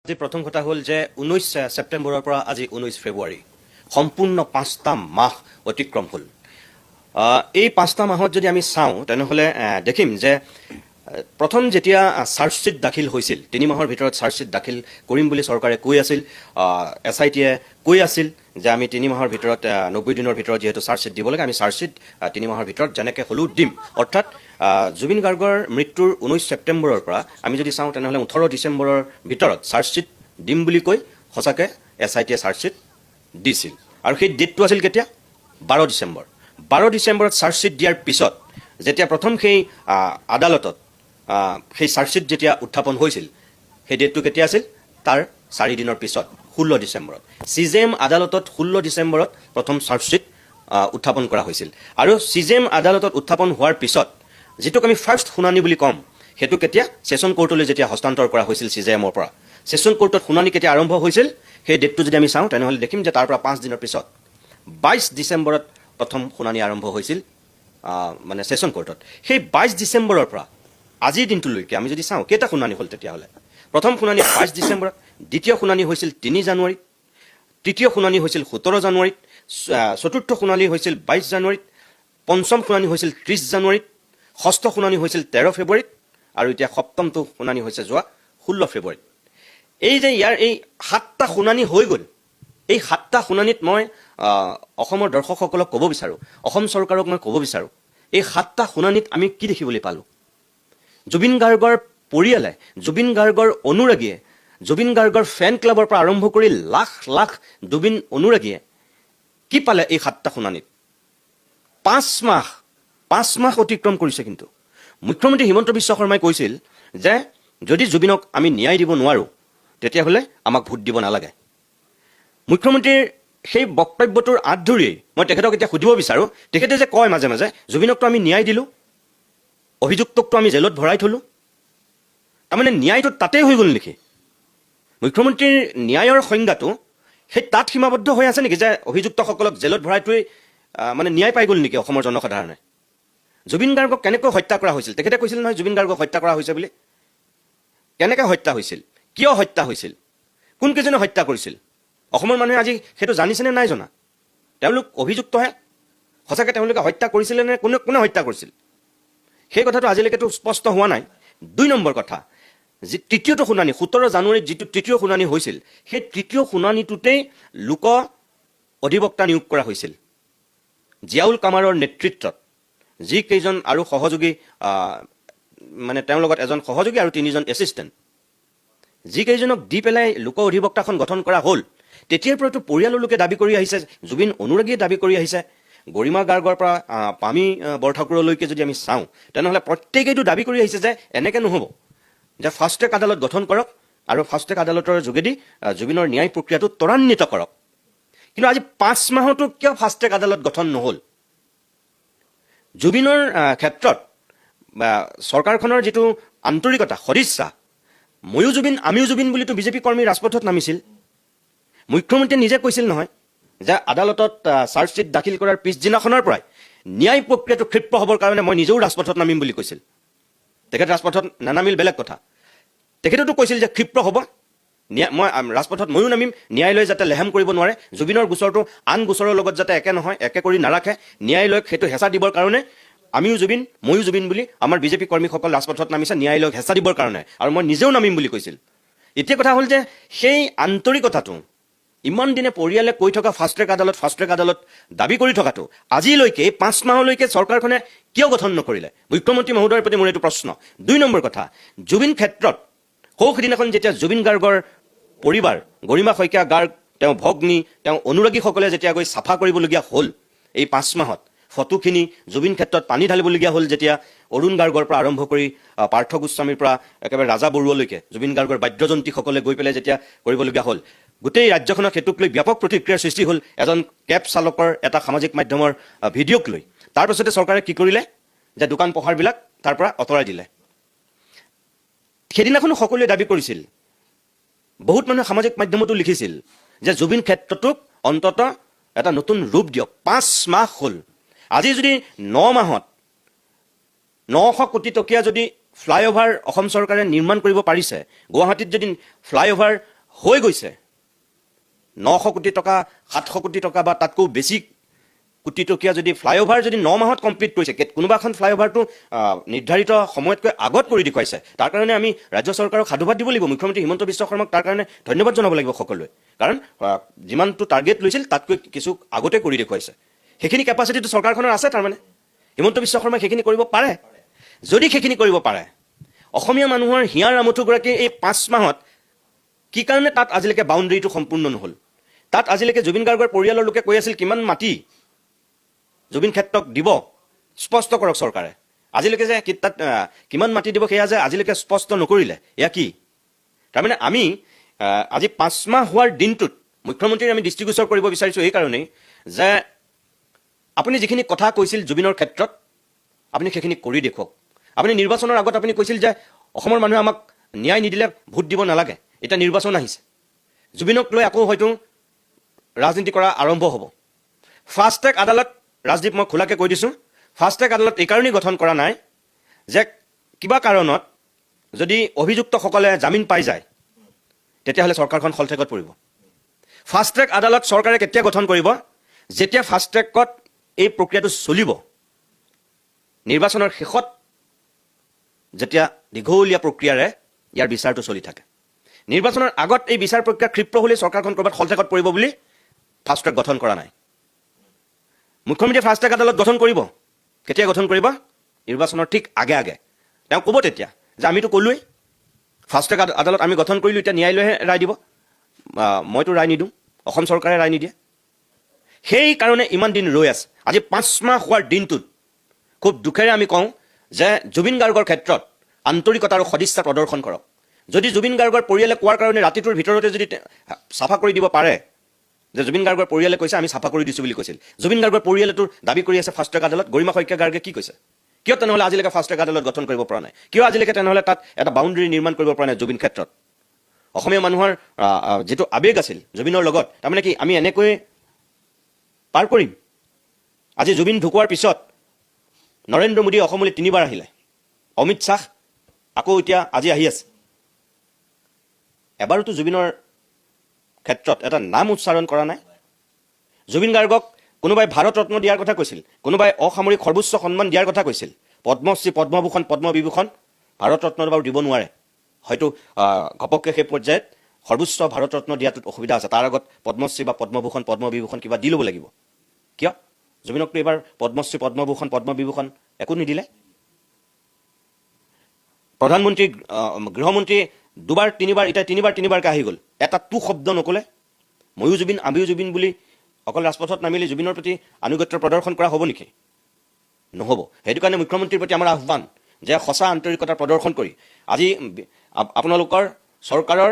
আজি প্ৰথম কথা হ'ল যে 19 ছেপ্টেম্বৰৰ পৰা আজি 19 ফেব্ৰুৱাৰী সম্পূৰ্ণ 5টা মাহ অতিক্ৰম হ'ল। এই 5টা মাহত যদি আমি চাওঁ তেনেহ'লে দেখিম যে প্ৰথম যেতিয়া চাৰ্জশ্বিট দাখিল হৈছিল 3 মাহৰ ভিতৰত চাৰ্জশ্বিট দাখিল কৰিম বুলি চৰকাৰে কৈ আছিল, SITয়ে কৈ আছিল যে আমি 3 মাহৰ ভিতৰত 90 দিনৰ ভিতৰত যেহেতু চাৰ্জশ্বিট দিব লাগে আমি চাৰ্জশ্বিট 3 মাহৰ ভিতৰত যেনেকৈ হ'লেও দিম। অৰ্থাৎ জুবিন গাৰ্গৰ মৃত্যুৰ 19 ছেপ্টেম্বৰৰ পৰা আমি যদি চাওঁ তেনেহ'লে 18 ডিচেম্বৰৰ ভিতৰত চাৰ্জশ্বিট দিম বুলি কৈ সঁচাকৈ SITয়ে চাৰ্জশ্বিট দিছিল। আৰু সেই ডেটটো আছিল কেতিয়া? 12 ডিচেম্বৰ। 12 ডিচেম্বৰত চাৰ্জশ্বিট দিয়াৰ পিছত যেতিয়া প্ৰথম সেই আদালতত সেই চাৰ্জশ্বিট যেতিয়া উত্থাপন হৈছিল সেই ডেটটো কেতিয়া আছিল? তাৰ 4 দিনৰ পিছত 16 ডিচেম্বৰত CJM আদালতত 16 ডিচেম্বৰত প্ৰথম চাৰ্জশ্বিট উত্থাপন কৰা হৈছিল। আৰু CJM আদালতত উত্থাপন হোৱাৰ পিছত যিটোক আমি ফাৰ্ষ্ট শুনানি বুলি ক'ম সেইটো কেতিয়া? ছেছন কোৰ্টলৈ যেতিয়া হস্তান্তৰ কৰা হৈছিল CJMৰ পৰা। ছেছন কোৰ্টত শুনানি কেতিয়া আৰম্ভ হৈছিল সেই ডেটটো যদি আমি চাওঁ তেনেহ'লে দেখিম যে তাৰ পৰা 5 দিনৰ পিছত 22 ডিচেম্বৰত প্ৰথম শুনানি আৰম্ভ হৈছিল মানে ছেছন কোৰ্টত। সেই 22 ডিচেম্বৰৰ পৰা আজিৰ দিনটোলৈকে আমি যদি চাওঁ কেইটা শুনানি হ'ল তেতিয়াহ'লে প্ৰথম শুনানি 22 ডিচেম্বৰত, দ্বিতীয় শুনানি হৈছিল 3 জানুৱাৰীত, তৃতীয় শুনানি হৈছিল 17 জানুৱাৰীত, চতুৰ্থ শুনানি হৈছিল 22 জানুৱাৰীত, পঞ্চম শুনানি হৈছিল 30 জানুৱাৰীত, ষষ্ঠ শুনানি হৈছিল 13 ফেব্ৰুৱাৰীত আৰু এতিয়া সপ্তমটো শুনানি হৈছে যোৱা 16 ফেব্ৰুৱাৰীত। এই যে ইয়াৰ এই 7টা শুনানি হৈ গ'ল, এই 7টা শুনানিত মই অসমৰ দৰ্শকসকলক ক'ব বিচাৰোঁ, অসম চৰকাৰক মই ক'ব বিচাৰোঁ, এই 7টা শুনানিত আমি কি দেখিবলৈ পালোঁ? জুবিন গাৰ্গৰ পৰিয়ালে, জুবিন গাৰ্গৰ অনুৰাগীয়ে, জুবিন গাৰ্গৰ ফেন ক্লাবৰ পৰা আৰম্ভ কৰি লাখ লাখ জুবিন অনুৰাগীয়ে কি পালে এই 7টা শুনানিত? 5 মাহ অতিক্ৰম কৰিছে। কিন্তু মুখ্যমন্ত্ৰী হিমন্ত বিশ্ব শৰ্মাই কৈছিল যে যদি জুবিনক আমি ন্যায় দিব নোৱাৰোঁ তেতিয়াহ'লে আমাক ভোট দিব নালাগে। মুখ্যমন্ত্ৰীৰ সেই বক্তব্যটোৰ আঁত ধৰিয়েই মই তেখেতক এতিয়া সুধিব বিচাৰোঁ, তেখেতে যে কয় মাজে মাজে জুবিনকতো আমি ন্যায় দিলোঁ, অভিযুক্তকতো আমি জেলত ভৰাই থলোঁ, তাৰমানে ন্যায়টো তাতেই হৈ গ'ল নেকি? মুখ্যমন্ত্ৰীৰ ন্যায়ৰ সংজ্ঞাটো সেই তাত সীমাবদ্ধ হৈ আছে নেকি যে অভিযুক্তসকলক জেলত ভৰাই থৈ মানে ন্যায় পাই গ'ল নেকি অসমৰ জনসাধাৰণে? জুবিন গাৰ্গক কেনেকৈ হত্যা কৰা হৈছিল? তেখেতে কৈছিল নহয় জুবিন গাৰ্গক হত্যা কৰা হৈছে বুলি। কেনেকৈ হত্যা হৈছিল? কিয় হত্যা হৈছিল? কোনকেইজনে হত্যা কৰিছিল? অসমৰ মানুহে আজি সেইটো জানিছেনে নাই জনা? তেওঁলোক অভিযুক্তহে, সঁচাকৈ তেওঁলোকে হত্যা কৰিছিলে নে কোনে হত্যা কৰিছিল সেই কথাটো আজিলৈকেতো স্পষ্ট হোৱা নাই। 2 নম্বৰ কথা, যি তৃতীয়টো শুনানি 17 জানুৱাৰীত যিটো তৃতীয় শুনানি হৈছিল সেই তৃতীয় শুনানিটোতেই লোক অধিবক্তা নিয়োগ কৰা হৈছিল জিয়াউল কামাৰৰ নেতৃত্বত, যিকেইজন আৰু সহযোগী মানে তেওঁৰ লগত এজন সহযোগী আৰু 3জন এছিষ্টেণ্ট, যিকেইজনক দি পেলাই লোক অধিবক্তাখন গঠন কৰা হ'ল। তেতিয়াৰ পৰাতো পৰিয়ালৰ লোকে দাবী কৰি আহিছে, জুবিন অনুৰাগীয়ে দাবী কৰি আহিছে, গৰিমা গাৰ্গৰ পৰা পামী বৰঠাকুৰলৈকে যদি আমি চাওঁ তেনেহ'লে প্ৰত্যেকেইটো দাবী কৰি আহিছে যে এনেকৈ নহ'ব, যে ফাষ্ট ট্ৰেক আদালত গঠন কৰক আৰু ফাষ্ট ট্ৰেক আদালতৰ যোগেদি জুবিনৰ ন্যায় প্ৰক্ৰিয়াটো ত্বৰান্বিত কৰক। কিন্তু আজি 5 মাহতো কিয় ফাষ্ট ট্ৰেক আদালত গঠন নহ'ল? জুবিনৰ ক্ষেত্ৰত চৰকাৰখনৰ যিটো আন্তৰিকতা, সদিচ্ছা, ময়ো জুবিন আমিও জুবিন বুলিতো বিজেপি কৰ্মী ৰাজপথত নামিছিল। মুখ্যমন্ত্ৰীয়ে নিজে কৈছিল নহয় যে আদালতত চাৰ্জশ্বিট দাখিল কৰাৰ পিছদিনাখনৰ পৰাই ন্যায় প্ৰক্ৰিয়াটো ক্ষিপ্ৰ হ'বৰ কাৰণে মই নিজেও ৰাজপথত নামিম বুলি কৈছিল। তেখেত ৰাজপথত নানামিল বেলেগ কথা, তেখেতেতো কৈছিল যে ক্ষিপ্ৰ হ'ব, মই ৰাজপথত ময়ো নামিম, ন্যায়ালয়ে যাতে লেহেম কৰিব নোৱাৰে, জুবিনৰ গোচৰটো আন গোচৰৰ লগত যাতে একে নহয়, একে কৰি নাৰাখে, ন্যায়ালয়ক সেইটো হেঁচা দিবৰ কাৰণে আমিও জুবিন ময়ো জুবিন বুলি আমাৰ বিজেপি কৰ্মীসকল ৰাজপথত নামিছে ন্যায়ালয়ক হেঁচা দিবৰ কাৰণে, আৰু মই নিজেও নামিম বুলি কৈছিল। এতিয়া কথা হ'ল যে সেই আন্তৰিকতাটো ইমান দিনে পৰিয়ালে কৈ থকা ফাষ্ট ট্ৰেক আদালত দাবী কৰি থকাটো আজিলৈকে 5 মাহলৈকে চৰকাৰখনে কিয় গঠন নকৰিলে? মুখ্যমন্ত্ৰী মহোদয়ৰ প্ৰতি মোৰ এইটো প্ৰশ্ন। 2 নম্বৰ কথা, জুবিন ক্ষেত্ৰত সৌসিদিনাখন যেতিয়া জুবিন গাৰ্গৰ পৰিবাৰ, গৰিমা শইকীয়া গাৰ্গ, তেওঁ ভগ্নী, তেওঁ অনুৰাগীসকলে যেতিয়া গৈ চাফা কৰিবলগীয়া হ'ল এই 5 মাহত, ফটোখিনি জুবিন ক্ষেত্ৰত পানী ঢালিবলগীয়া হ'ল, যেতিয়া অৰুণ গাৰ্গৰ পৰা আৰম্ভ কৰি পাৰ্থ গোস্বামীৰ পৰা একেবাৰে ৰাজা বৰুৱালৈকে জুবিন গাৰ্গৰ বাদ্যযন্ত্ৰীসকলে গৈ পেলাই যেতিয়া কৰিবলগীয়া হ'ল, গোটেই ৰাজ্যখনত সেইটোক লৈ ব্যাপক প্ৰতিক্ৰিয়াৰ সৃষ্টি হ'ল। এজন কেব চালকৰ এটা সামাজিক মাধ্যমৰ ভিডিঅ'ক লৈ তাৰপিছতে চৰকাৰে কি কৰিলে যে দোকান পোহাৰবিলাক তাৰ পৰা আঁতৰাই দিলে। সেইদিনাখনো সকলোৱে দাবী কৰিছিল, বহুত মানুহে সামাজিক মাধ্যমতো লিখিছিল যে জুবিন ক্ষেত্ৰটোক অন্ততঃ এটা নতুন ৰূপ দিয়ক। 5 মাহ হ'ল, আজি যদি 9 মাহত 900 কোটি টকীয়া যদি ফ্লাইঅভাৰ অসম চৰকাৰে নিৰ্মাণ কৰিব পাৰিছে, গুৱাহাটীত যদি ফ্লাইঅভাৰ হৈ গৈছে 900 কোটি টকা 700 কোটি টকা বা তাতকৈ বেছি কোটি টকীয়া যদি ফ্লাইঅভাৰ যদি 9 মাহত কমপ্লিট কৰিছে, কোনোবা এখন ফ্লাইঅভাৰটো নিৰ্ধাৰিত সময়তকৈ আগত কৰি দেখুৱাইছে, তাৰ কাৰণে আমি ৰাজ্য চৰকাৰক সাধুবাদ দিব লাগিব, মুখ্যমন্ত্ৰী হিমন্ত বিশ্ব শৰ্মাক তাৰ কাৰণে ধন্যবাদ জনাব লাগিব সকলোৱে। কাৰণ যিমানটো টাৰ্গেট লৈছিল তাতকৈ কিছু আগতে কৰি দেখুৱাইছে। সেইখিনি কেপাচিটিটো চৰকাৰখনৰ আছে। তাৰমানে হিমন্ত বিশ্ব শৰ্মাই সেইখিনি কৰিব পাৰে। যদি সেইখিনি কৰিব পাৰে, অসমীয়া মানুহৰ হিয়াৰ আমঠুগৰাকী এই 5 মাহত কি কাৰণে তাত আজিলৈকে বাউণ্ডেৰীটো সম্পূৰ্ণ নহ'ল? তাত আজিলৈকে জুবিন গাৰ্গৰ পৰিয়ালৰ লোকে কৈ আছিল কিমান মাটি জুবিন ক্ষেত্ৰক দিব, স্পষ্ট কৰক চৰকাৰে। আজিলৈকে যে তাত কিমান মাটি দিব সেয়া যে আজিলৈকে স্পষ্ট নকৰিলে, এয়া কি? তাৰমানে আমি আজি 5 মাহ হোৱাৰ দিনটোত মুখ্যমন্ত্ৰীৰ আমি দৃষ্টিগোচৰ কৰিব বিচাৰিছোঁ এইকাৰণেই যে আপুনি যিখিনি কথা কৈছিল জুবিনৰ ক্ষেত্ৰত আপুনি সেইখিনি কৰি দেখুৱাওক। আপুনি নিৰ্বাচনৰ আগত আপুনি কৈছিল যে অসমৰ মানুহে আমাক ন্যায় নিদিলে ভোট দিব নালাগে। এতিয়া নিৰ্বাচন আহিছে, জুবিনক লৈ আকৌ হয়তো ৰাজনীতি কৰা আৰম্ভ হ'ব। ফাষ্ট ট্ৰেক আদালত, ৰাজদীপ মই খোলাকৈ কৈ দিছোঁ, ফাষ্ট ট্ৰেক আদালত এইকাৰণেই গঠন কৰা নাই যে কিবা কাৰণত যদি অভিযুক্তসকলে জামিন পাই যায় তেতিয়াহ'লে চৰকাৰখন খলঠেকত পৰিব। ফাষ্ট ট্ৰেক আদালত চৰকাৰে কেতিয়া গঠন কৰিব? যেতিয়া ফাষ্ট ট্ৰেকত এই প্ৰক্ৰিয়াটো চলিব, নিৰ্বাচনৰ শেষত যেতিয়া দীঘলীয়া প্ৰক্ৰিয়াৰে ইয়াৰ বিচাৰটো চলি থাকে। নিৰ্বাচনৰ আগত এই বিচাৰ প্ৰক্ৰিয়া ক্ষিপ্ৰ হ'লে চৰকাৰখন ক'ৰবাত খলঠেকত পৰিব বুলি ফাষ্ট ট্ৰেক গঠন কৰা নাই। মুখ্যমন্ত্ৰীয়ে ফাষ্ট ট্ৰেক আদালত গঠন কৰিব। কেতিয়া গঠন কৰিব? নিৰ্বাচনৰ ঠিক আগে আগে। তেওঁ ক'ব তেতিয়া যে আমিতো ক'লোৱেই ফাষ্ট ট্ৰেক আদালত আমি গঠন কৰিলোঁ, এতিয়া ন্যায়ালয়ে ৰায় দিব, মইতো ৰায় নিদিওঁ, অসম চৰকাৰে ৰায় নিদিয়ে। সেইকাৰণে ইমান দিন ৰৈ আছে। আজি 5 মাহ হোৱাৰ দিনটোত খুব দুখেৰে আমি কওঁ যে জুবিন গাৰ্গৰ ক্ষেত্ৰত আন্তৰিকতা আৰু সদিচ্ছা প্ৰদৰ্শন কৰক। যদি জুবিন গাৰ্গৰ পৰিয়ালে কোৱাৰ কাৰণে ৰাতিটোৰ ভিতৰতে যদি চাফা কৰি দিব পাৰে, যে জুবিন গাৰ্গৰ পৰিয়ালে কৈছে আমি চাফা কৰি দিছোঁ বুলি কৈছিল, জুবিন গাৰ্গৰ পৰিয়ালেতো দাবী কৰি আছে ফাষ্ট ট্ৰেক আদালত, গৰিমা শইকীয়া গাৰ্গে কি কৈছে? কিয় তেনেহ'লে আজিলৈকে ফাষ্ট ট্ৰেক আদালত গঠন কৰিব পৰা নাই? কিয় আজিলৈকে তেনেহ'লে তাত এটা বাউণ্ডেৰী নিৰ্মাণ কৰিব পৰা নাই জুবিন ক্ষেত্ৰত? অসমীয়া মানুহৰ যিটো আৱেগ আছিল জুবিনৰ লগত, তাৰমানে কি আমি এনেকৈ পাৰ কৰিম? আজি জুবিন ঢুকোৱাৰ পিছত নৰেন্দ্ৰ মোদী অসমলৈ 3বাৰ আহিলে, অমিত শ্বাহ আকৌ এতিয়া আজি আহি আছে। এবাৰোতো জুবিনৰ ক্ষেত্ৰত এটা নাম উচ্চাৰণ কৰা নাই। জুবিন গাৰ্গক কোনোবাই ভাৰত ৰত্ন দিয়াৰ কথা কৈছিল, কোনোবাই অসামৰিক সৰ্বোচ্চ সন্মান দিয়াৰ কথা কৈছিল, পদ্মশ্ৰী, পদ্মভূষণ, পদ্মবিভূষণ। ভাৰত ৰত্ন বাৰু দিব নোৱাৰে, হয়তো ঘপককৈ সেই পৰ্যায়ত সৰ্বোচ্চ ভাৰত ৰত্ন দিয়াটোত অসুবিধা আছে। তাৰ আগত পদ্মশ্ৰী বা পদ্মভূষণ, পদ্মবিভূষণ কিবা দি ল'ব লাগিব। কিয় জুবিনকতো এইবাৰ পদ্মশ্ৰী, পদ্মভূষণ, পদ্মবিভূষণ একো নিদিলে? প্ৰধানমন্ত্ৰী, গৃহমন্ত্ৰী 2বাৰ 3বাৰ, এতিয়া 3বাৰকৈ আহি গ'ল, এটা শব্দ নক'লে। ময়ো জুবিন, আমিও জুবিন বুলি অকল ৰাজপথত নামিলে জুবিনৰ প্ৰতি আনুগত্যৰ প্ৰদৰ্শন কৰা হ'ব নেকি? নহ'ব। সেইটো কাৰণে মুখ্যমন্ত্ৰীৰ প্ৰতি আমাৰ আহ্বান যে সঁচা আন্তৰিকতা প্ৰদৰ্শন কৰি আজি আপোনালোকৰ চৰকাৰৰ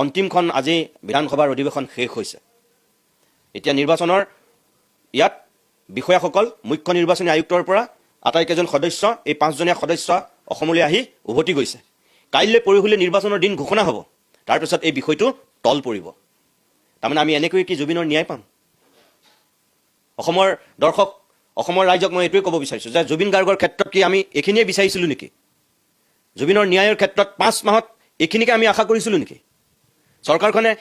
অন্তিমখন আজি বিধানসভাৰ অধিৱেশন শেষ হৈছে। এতিয়া নিৰ্বাচনৰ ইয়াত বিষয়াসকল মুখ্য নিৰ্বাচনী আয়ুক্তৰ পৰা আটাইকেইজন সদস্য, এই 5জনীয়া সদস্য অসমলৈ আহি উভতি গৈছে। কাইলৈ পৰহিলৈ নিৰ্বাচনৰ দিন ঘোষণা হ'ব, তাৰপিছত এই বিষয়টো তল পৰিব। তাৰমানে আমি এনেকৈ কি জুবিনৰ ন্যায় পাম? অসমৰ দৰ্শক, অসমৰ ৰাইজক মই এইটোৱে ক'ব বিচাৰিছোঁ যে জুবিন গাৰ্গৰ ক্ষেত্ৰত কি আমি এইখিনিয়ে বিচাৰিছিলোঁ নেকি? জুবিনৰ ন্যায়ৰ ক্ষেত্ৰত 5 মাহত এইখিনিকে আমি আশা কৰিছিলোঁ নেকি? চৰকাৰখনে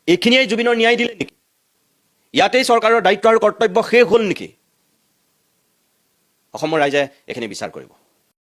এইখিনিয়েই জুবিনৰ ন্যায় দিলে নেকি? ইয়াতেই চৰকাৰৰ দায়িত্ব আৰু কৰ্তব্য শেষ হ'ল নেকি? অসমৰ ৰাইজে এইখিনি বিচাৰ কৰিব।